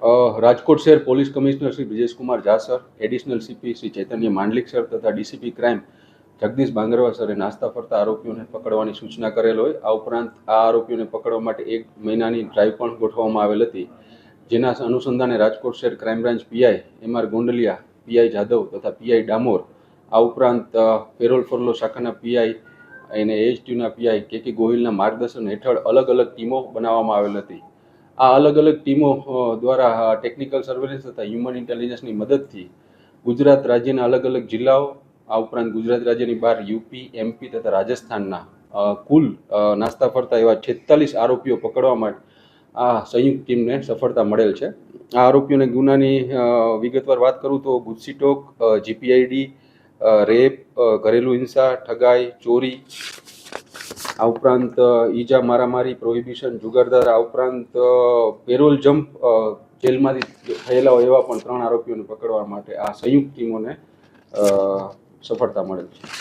રાજકોટ શહેર police commissioner Shri Brijeshkumar Jha sir, additional CP Shri Chaitanya Mandlik sir તથા DCP crime Jagdish Bangarwa સરે નાસ્તા ફરતા આરોપીઓને પકડવાની સૂચના કરેલ હોય. આ ઉપરાંત આ આરોપીઓને પકડવા માટે 1 મહિનાની ડ્રાઈવ પણ ગોઠવવામાં આવેલ હતી, જેના અનુસંધાને રાજકોટ શહેર crime branch PI MR Gondaliya, PI Jadav તથા પીઆઈ ડામોર, આ ઉપરાંત પેરોલ ફરલો શાખાના પીઆઈ અને એચટીયુના પીઆઈ કે ગોહિલના માર્ગદર્શન હેઠળ અલગ અલગ ટીમો બનાવવામાં આવેલ હતી. આ અલગ અલગ ટીમો દ્વારા ટેકનિકલ સર્વેલન્સ તથા હ્યુમન ઇન્ટેલિજન્સની મદદથી ગુજરાત રાજ્યના અલગ અલગ જિલ્લાઓ, આ ઉપરાંત ગુજરાત રાજ્યની બહાર યુપી, એમપી તથા રાજસ્થાનના કુલ નાસ્તા ફરતા એવા 46 આરોપીઓ પકડવા માટે આ સંયુક્ત ટીમને સફળતા મળેલ છે. આ આરોપીઓને ગુનાની વિગતવાર વાત કરું તો ગુજસીટોક, જીપીઆઈડી, રેપ, ઘરેલું હિંસા, ઠગાઈ, ચોરી, આ ઉપરાંત ઈજા, મારામારી, પ્રોહિબિશન, જુગારદાર, આ ઉપરાંત પેરોલ જમ્પ જેલમાંથી થયેલા હોય એવા પણ 3 આરોપીઓને પકડવા માટે આ સંયુક્ત ટીમોને સફળતા મળેલ છે.